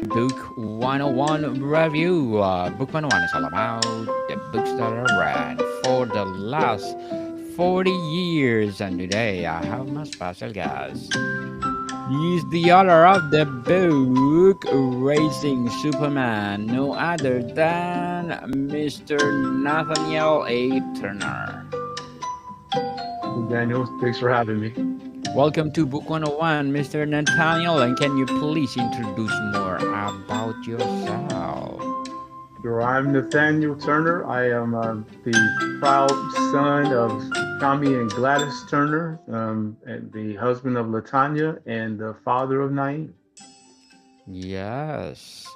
Book 101 review. Book 101 is all about the books that I read for the last 40 years. And today I have my special guest. He's the author of the book Racing Superman, no other than Mr. Nathaniel Turner. Daniel, thanks for having me. Welcome to Book 101, Mr. Nathaniel, and can you please introduce more about yourself? Sure, I'm Nathaniel Turner. I am the proud son of Tommy and Gladys Turner, and the husband of Latanya and the father of Naeem. Yes.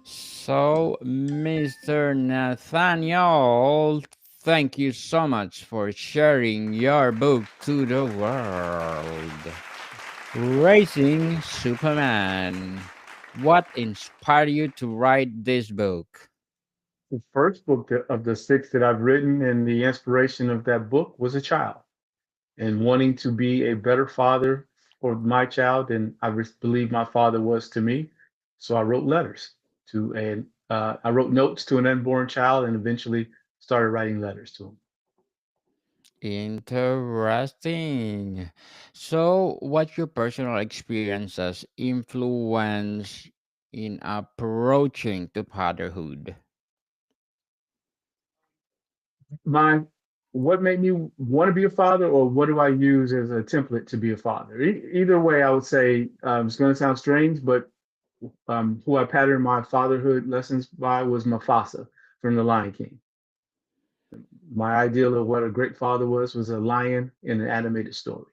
So, Mr. Nathaniel, thank you so much for sharing your book to the world. Racing Superman. What inspired you to write this book? The first book of the six that I've written, and the inspiration of that book was a child and wanting to be a better father for my child than believe my father was to me. So I wrote letters I wrote notes to an unborn child and eventually started writing letters to him. Interesting. So, what your personal experiences influence in approaching to fatherhood? My What made me want to be a father, or what do I use as a template to be a father? Either way, I would say it's going to sound strange, but who I patterned my fatherhood lessons by was Mufasa from The Lion King. My ideal of what a great father was a lion in an animated story.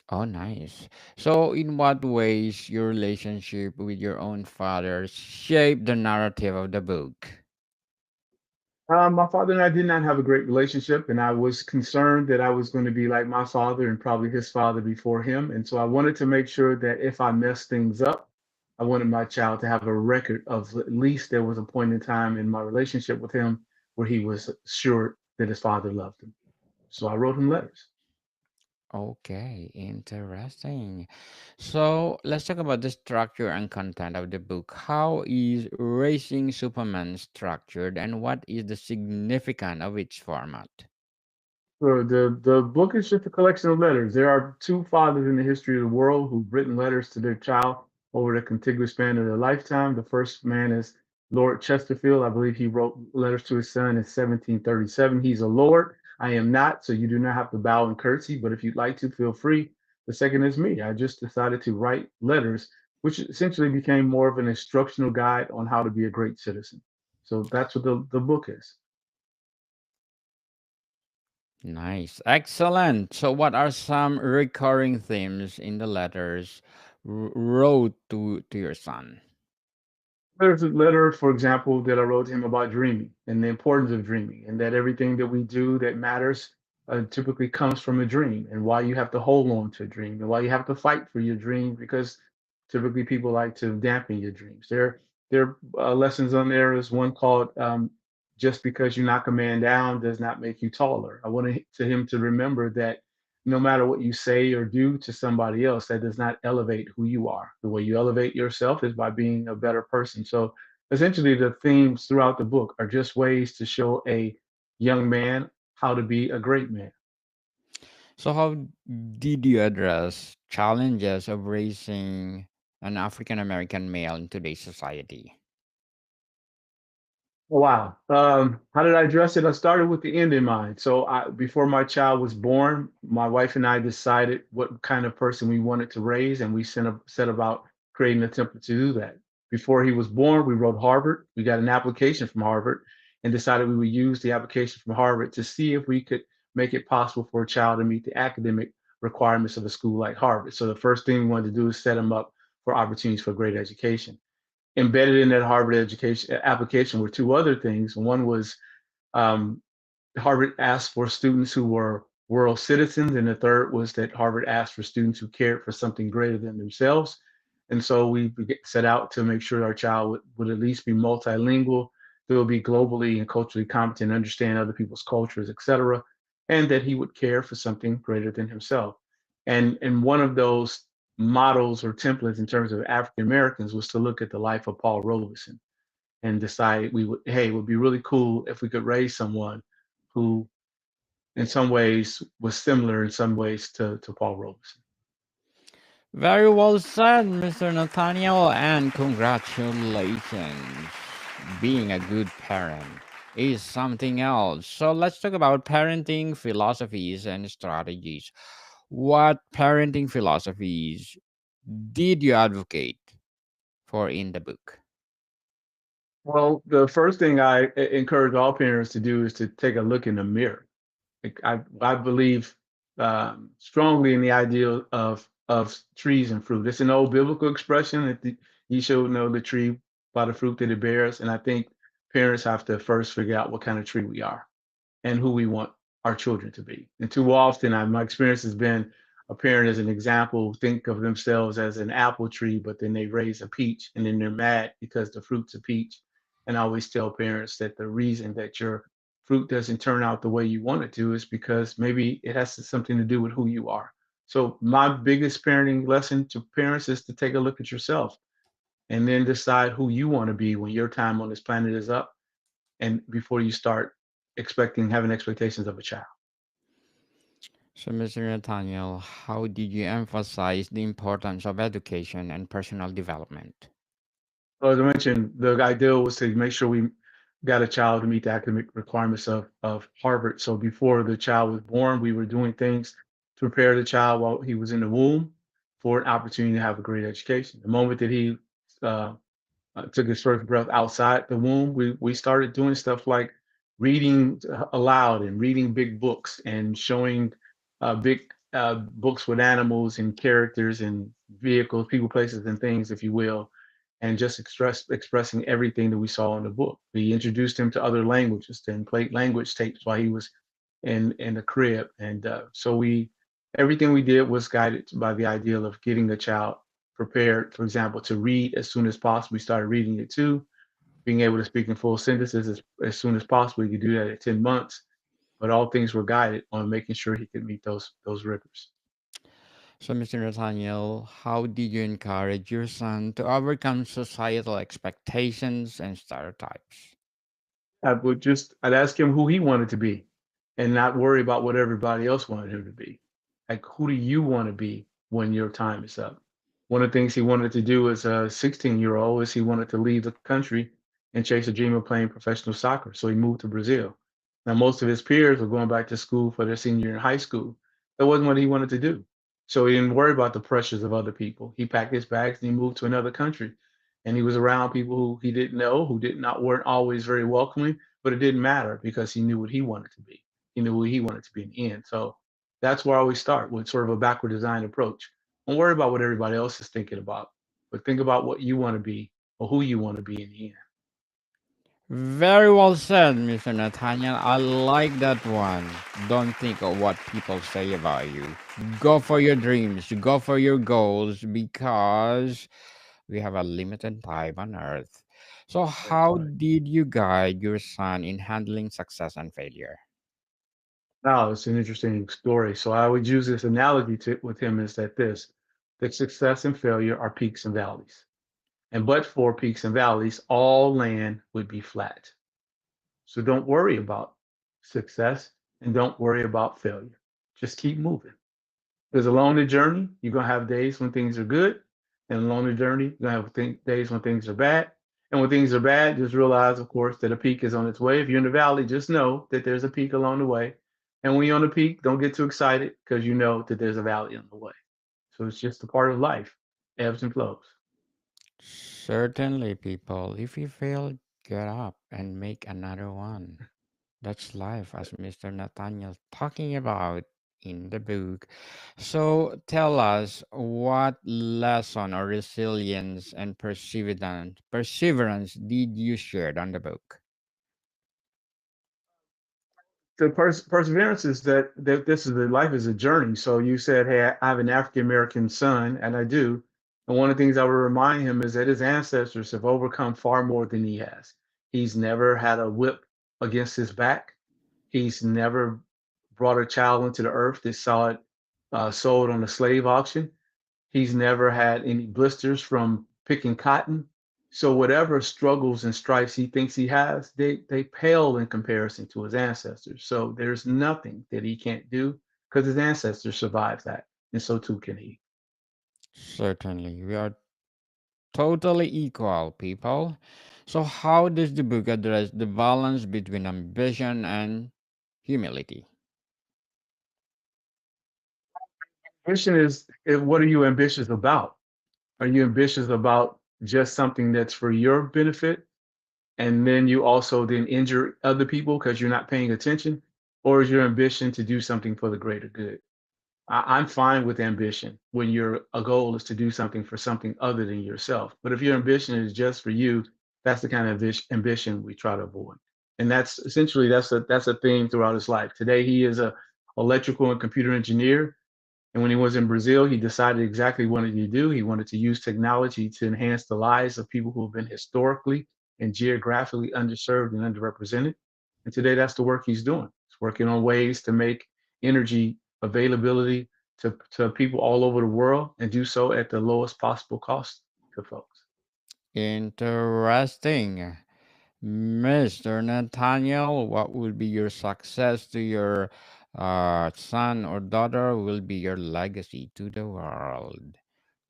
Oh, nice. So, in what ways your relationship with your own father shaped the narrative of the book? My father and I did not have a great relationship, and I was concerned that I was going to be like my father and probably his father before him. And so I wanted to make sure that if I messed things up, I wanted my child to have a record of at least there was a point in time in my relationship with him where he was sure that his father loved him. So I wrote him letters. Okay, interesting. So, let's talk about the structure and content of the book. How is Racing Superman structured, and what is the significance of its format? So the book is just a collection of letters. There are two fathers in the history of the world who've written letters to their child over the contiguous span of their lifetime. The first man is Lord Chesterfield. I believe he wrote letters to his son in 1737. He's a lord. I am not, so you do not have to bow and curtsy, but if you'd like to, feel free. The second is me. I just decided to write letters, which essentially became more of an instructional guide on how to be a great citizen. So that's what the book is. Nice, excellent. So, what are some recurring themes in the letters wrote to your son? There's a letter, for example, that I wrote to him about dreaming and the importance of dreaming, and that everything that we do that matters typically comes from a dream, and why you have to hold on to a dream, and why you have to fight for your dream, because typically people like to dampen your dreams. There are lessons on there. Is one called "Just because you knock a man down does not make you taller." I wanted to him to remember that no matter what you say or do to somebody else, that does not elevate who you are. The way you elevate yourself is by being a better person. So essentially, the themes throughout the book are just ways to show a young man how to be a great man. So, how did you address challenges of raising an African American male in today's society? Oh, wow. How did I address it? I started with the end in mind. Before my child was born, my wife and I decided what kind of person we wanted to raise, and we set about creating a template to do that. Before he was born, we wrote Harvard. We got an application from Harvard and decided we would use the application from Harvard to see if we could make it possible for a child to meet the academic requirements of a school like Harvard. So the first thing we wanted to do is set him up for opportunities for great education. Embedded in that Harvard education application were two other things. One was um, Harvard asked for students who were world citizens, and the third was that Harvard asked for students who cared for something greater than themselves. And so we set out to make sure our child would at least be multilingual, that would be globally and culturally competent, understand other people's cultures, et cetera, and that he would care for something greater than himself. And one of those models or templates in terms of African Americans was to look at the life of Paul Robeson and decide we would, hey, it would be really cool if we could raise someone who, in some ways, was similar in some ways to Paul Robeson. Very well said, Mr. Nathaniel, and congratulations. Being a good parent is something else. So let's talk about parenting philosophies and strategies. What parenting philosophies did you advocate for in the book? Well, the first thing I encourage all parents to do is to take a look in the mirror. Like, I believe strongly in the idea of trees and fruit. It's an old biblical expression that you should know the tree by the fruit that it bears. And I think parents have to first figure out what kind of tree we are and who we want our children to be. And too often, my experience has been a parent as an example think of themselves as an apple tree, but then they raise a peach and then they're mad because the fruit's a peach. And I always tell parents that the reason that your fruit doesn't turn out the way you want it to is because maybe it has something to do with who you are. So my biggest parenting lesson to parents is to take a look at yourself and then decide who you want to be when your time on this planet is up and before you start having expectations of a child. So, Mr. Nathaniel, how did you emphasize the importance of education and personal development? So as I mentioned, the idea was to make sure we got a child to meet the academic requirements of Harvard. So before the child was born, we were doing things to prepare the child while he was in the womb for an opportunity to have a great education. The moment that he uh, took his first breath outside the womb, we started doing stuff like reading aloud and reading big books and showing big books with animals and characters and vehicles, people, places, and things, if you will, and just expressing everything that we saw in the book. We introduced him to other languages and played language tapes while he was in the crib, and so we everything we did was guided by the ideal of getting the child prepared, for example, to read as soon as possible. We started reading it too, being able to speak in full sentences as soon as possible. We could do that at 10 months, but all things were guided on making sure he could meet those rigors. So, Mr. Nathaniel, how did you encourage your son to overcome societal expectations and stereotypes? I'd ask him who he wanted to be and not worry about what everybody else wanted him to be. Like, who do you want to be when your time is up? One of the things he wanted to do as a 16-year-old is he wanted to leave the country and chase a dream of playing professional soccer. So he moved to Brazil. Now, most of his peers were going back to school for their senior year in high school. That wasn't what he wanted to do. So he didn't worry about the pressures of other people. He packed his bags and he moved to another country. And he was around people who he didn't know, who did not weren't always very welcoming, but it didn't matter because he knew what he wanted to be. He knew who he wanted to be in the end. So that's where I always start with sort of a backward design approach. Don't worry about what everybody else is thinking about, but think about what you want to be or who you want to be in the end. Very well said, Mr. Nathaniel. I like that one. Don't think of what people say about you. Go for your dreams, go for your goals because we have a limited time on earth. So, That's how right. did you guide your son in handling success and failure? Now it's an interesting story. So I would use this analogy with him is that success and failure are peaks and valleys. And but for peaks and valleys, all land would be flat. So don't worry about success and don't worry about failure. Just keep moving. Because along the journey, you're going to have days when things are good. And along the journey, you're going to have days when things are bad. And when things are bad, just realize, of course, that a peak is on its way. If you're in the valley, just know that there's a peak along the way. And when you're on the peak, don't get too excited because you know that there's a valley on the way. So it's just a part of life, ebbs and flows. Certainly, people. If you fail, get up and make another one. That's life, as Mr. Nathaniel talking about in the book. So tell us what lesson or resilience and perseverance did you share on the book? The perseverance is that this is the life is a journey. So you said, hey, I have an African American son, and I do. And one of the things I would remind him is that his ancestors have overcome far more than he has. He's never had a whip against his back. He's never brought a child into the earth that saw it sold on a slave auction. He's never had any blisters from picking cotton. So whatever struggles and strifes he thinks he has, they pale in comparison to his ancestors. So there's nothing that he can't do because his ancestors survived that, and so too can he. Certainly, we are totally equal, people. So, how does the book address the balance between ambition and humility? Ambition is what are you ambitious about? Are you ambitious about just something that's for your benefit, and then you also then injure other people because you're not paying attention, or is your ambition to do something for the greater good? I'm fine with ambition when your a goal is to do something for something other than yourself. But if your ambition is just for you, that's the kind of ambition we try to avoid. And that's essentially that's a theme throughout his life. Today he is a electrical and computer engineer, and when he was in Brazil, he decided exactly what he wanted to do. He wanted to use technology to enhance the lives of people who have been historically and geographically underserved and underrepresented. And today, that's the work he's doing. He's working on ways to make energy availability to people all over the world and do so at the lowest possible cost to folks. Interesting. Mr. Nathaniel, what will be your success to your son or daughter? Will be your legacy to the world.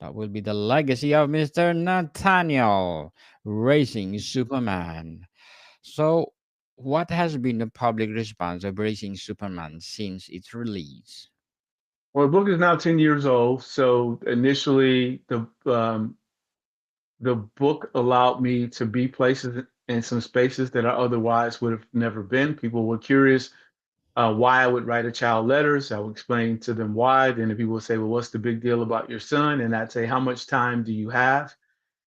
That will be the legacy of Mr. Nathaniel, raising Superman. So, what has been the public response of raising Superman since its release? Well, the book is now 10 years old. So initially, the book allowed me to be places in some spaces that I otherwise would have never been. People were curious why I would write a child letters. I would explain to them why. Then the people would say, well, what's the big deal about your son? And I'd say, how much time do you have?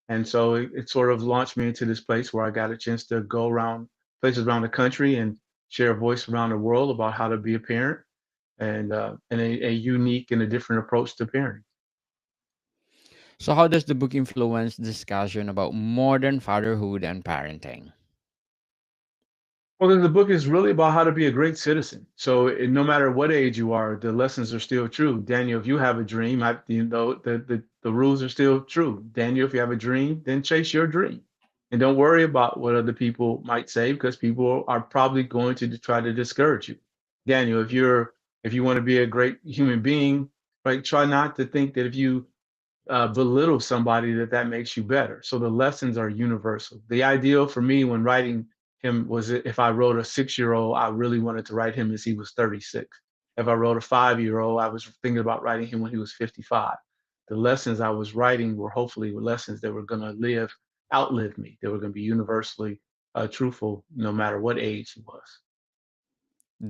And so it sort of launched me into this place where I got a chance to go around places around the country and share a voice around the world about how to be a parent and a unique and a different approach to parenting. So, how does the book influence discussion about modern fatherhood and parenting? Well, the book is really about how to be a great citizen. So no matter what age you are, the lessons are still true. Daniel, if you have a dream, the rules are still true. Daniel, if you have a dream, then chase your dream. And don't worry about what other people might say because people are probably going to try to discourage you. Daniel, if you want to be a great human being, right, try not to think that if you belittle somebody that makes you better. So the lessons are universal. The ideal for me when writing him was if I wrote a 6 year old, I really wanted to write him as he was 36. If I wrote a 5 year old, I was thinking about writing him when he was 55. The lessons I was writing were hopefully lessons that were going to outlive me. They were going to be universally truthful, no matter what age he was.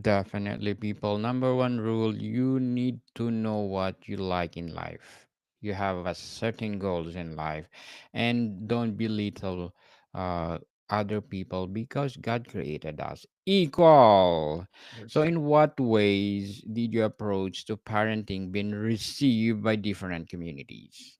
Definitely, people. Number one rule, you need to know what you like in life. You have a certain goals in life, and don't belittle uh, other people because God created us equal. So, Yes. in what ways did your approach to parenting been received by different communities?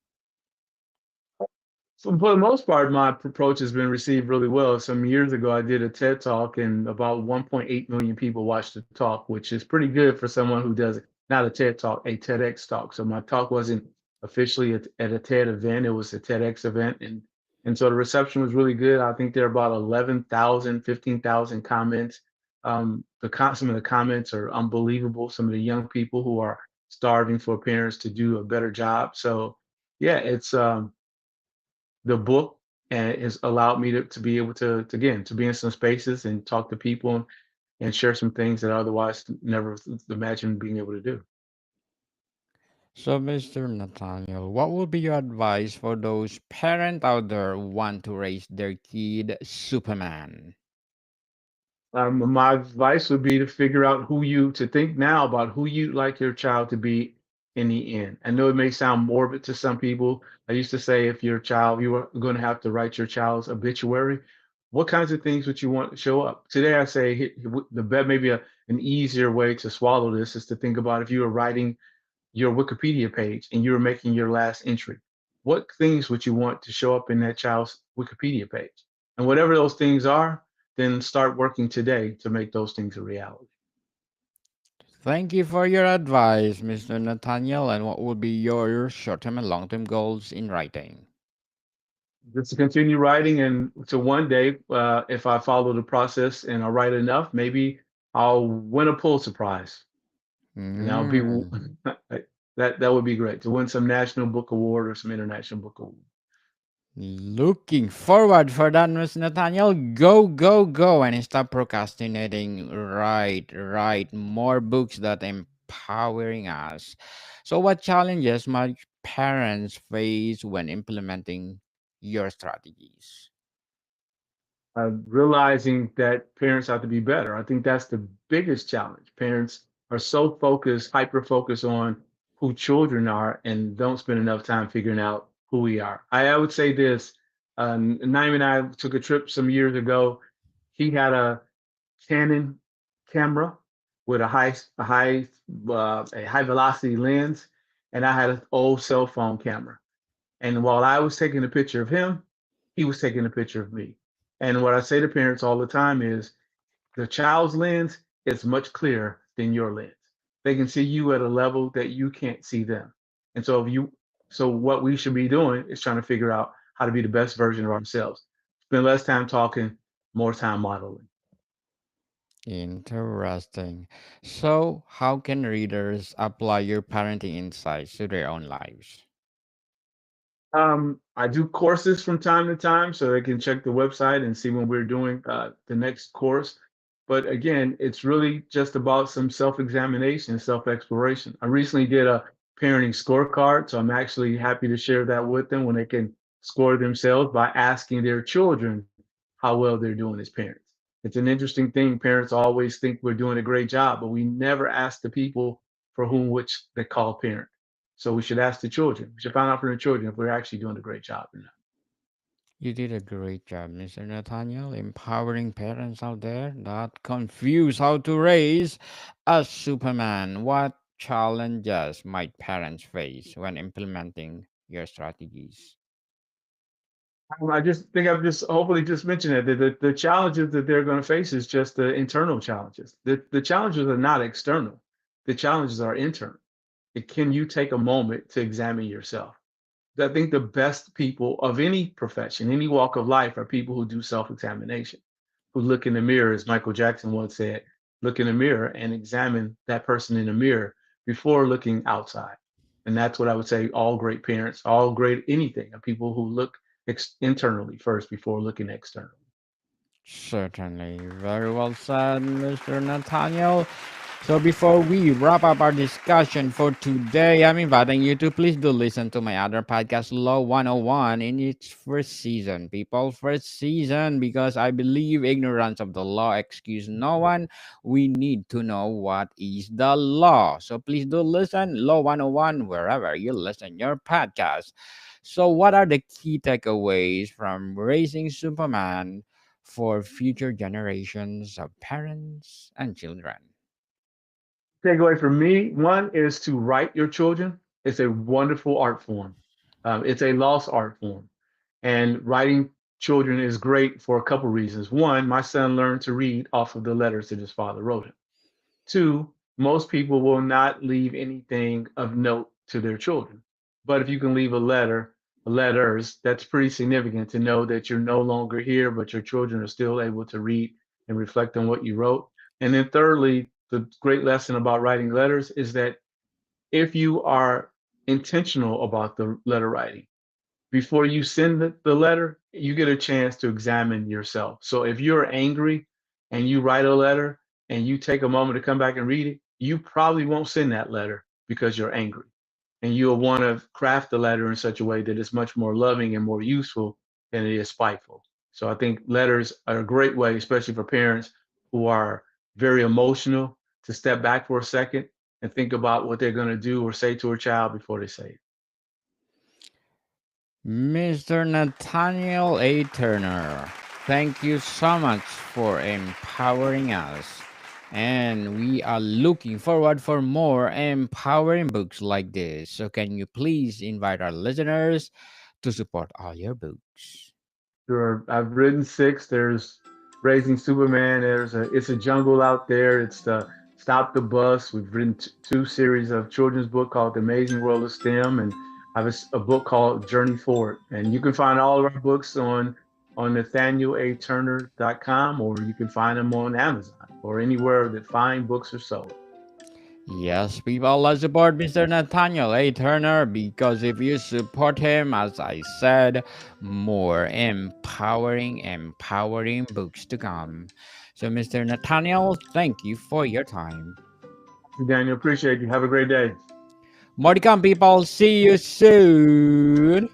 For the most part, my approach has been received really well. Some years ago, I did a TED talk, and about 1.8 million people watched the talk, which is pretty good for someone who does not a TED talk, a TEDx talk. So my talk wasn't officially at a TED event; it was a TEDx event, and so the reception was really good. I think there are about 11,000, 15,000 comments. Some of the comments are unbelievable. Some of the young people who are starving for parents to do a better job. So yeah, it's the book has allowed me to be able to again to be in some spaces and talk to people and share some things that I otherwise never imagined being able to do. So, Mr. Nathaniel, what would be your advice for those parents out there who want to raise their kid Superman? My advice would be to figure out to think now about who you like your child to be in the end. I know it may sound morbid to some people. I used to say if you were going to have to write your child's obituary, what kinds of things would you want to show up? Today, I say maybe an easier way to swallow this is to think about if you were writing your Wikipedia page and you were making your last entry, what things would you want to show up in that child's Wikipedia page? And whatever those things are, then start working today to make those things a reality. Thank you for your advice, Mr. Nathaniel. And what would be your short term and long term goals in writing? Just to continue writing, and to one day, if I follow the process and I write enough, maybe I'll win a Pulitzer Prize, and that'll be Mm. that would be great to win some national book award or some international book award. Looking forward for that, Mr. Nathaniel. Go, go, go, and stop procrastinating. Write more books that empowering us. So, what challenges might parents face when implementing your strategies? Realizing that parents have to be better. I think that's the biggest challenge. Parents are so focused, hyper focused on who children are, and don't spend enough time figuring out who we are. I would say this. Naim and I took a trip some years ago. He had a Canon camera with a high velocity lens, and I had an old cell phone camera. And while I was taking a picture of him, he was taking a picture of me. And what I say to parents all the time is the child's lens is much clearer than your lens. They can see you at a level that you can't see them. And so if you so what we should be doing is trying to figure out how to be the best version of ourselves. Spend less time talking, more time modeling. Interesting. So, how can readers apply your parenting insights to their own lives? I do courses from time to time, so they can check the website and see when we're doing the next course. But again, it's really just about some self-examination, self-exploration. I recently did a parenting scorecard, so I'm actually happy to share that with them when they can score themselves by asking their children how well they're doing as parents. It's an interesting thing. Parents always think we're doing a great job, but we never ask the people for whom which they call parent. So we should ask the children. We should find out from the children if we're actually doing a great job or not. You did a great job, Mr. Nathaniel, empowering parents out there that confuse how to raise a Superman. What challenges might parents face when implementing your strategies? I just think I've just hopefully just mentioned it. The challenges that they're going to face is just the internal challenges. The challenges are not external. The challenges are internal. Can you take a moment to examine yourself? I think the best people of any profession, any walk of life, are people who do self-examination, who look in the mirror, as Michael Jackson once said, look in the mirror and examine that person in the mirror before looking outside. And that's what I would say all great parents, all great anything, are people who look internally first before looking externally. Certainly. Very well said, Mr. Nathaniel. So before we wrap up our discussion for today, I'm inviting you to please do listen to my other podcast, Law 101, in its first season. People, first season, because I believe ignorance of the law excuse no one. We need to know what is the law. So please do listen, Law 101, wherever you listen your podcast. So what are the key takeaways from Raising Superman for future generations of parents and children? Takeaway for me, one is to write your children. It's a wonderful art form. It's a lost art form. And writing children is great for a couple reasons. One, my son learned to read off of the letters that his father wrote him. Two, most people will not leave anything of note to their children. But if you can leave a letter, letters, that's pretty significant to know that you're no longer here, but your children are still able to read and reflect on what you wrote. And then thirdly, the great lesson about writing letters is that if you are intentional about the letter writing, before you send the letter, you get a chance to examine yourself. So if you're angry and you write a letter and you take a moment to come back and read it, you probably won't send that letter because you're angry. And you'll want to craft the letter in such a way that it's much more loving and more useful than it is spiteful. So I think letters are a great way, especially for parents who are very emotional, to step back for a second and think about what they're going to do or say to a child before they say it. Mr. Nathaniel A. Turner, thank you so much for empowering us. And we are looking forward for more empowering books like this. So can you please invite our listeners to support all your books? Sure. I've written six. There's Raising Superman. There's a It's a Jungle Out There. It's the Stop the Bus. We've written two series of children's book called The Amazing World of STEM, and I have a book called Journey Forward. And you can find all of our books on nathanielaturner.com, or you can find them on Amazon or anywhere that fine books are sold. Yes, people, let's support Mr. Nathaniel A. Turner because if you support him, as I said, more empowering books to come. So, Mr. Nathaniel, thank you for your time. Daniel, appreciate you. Have a great day. More to come, people. See you soon.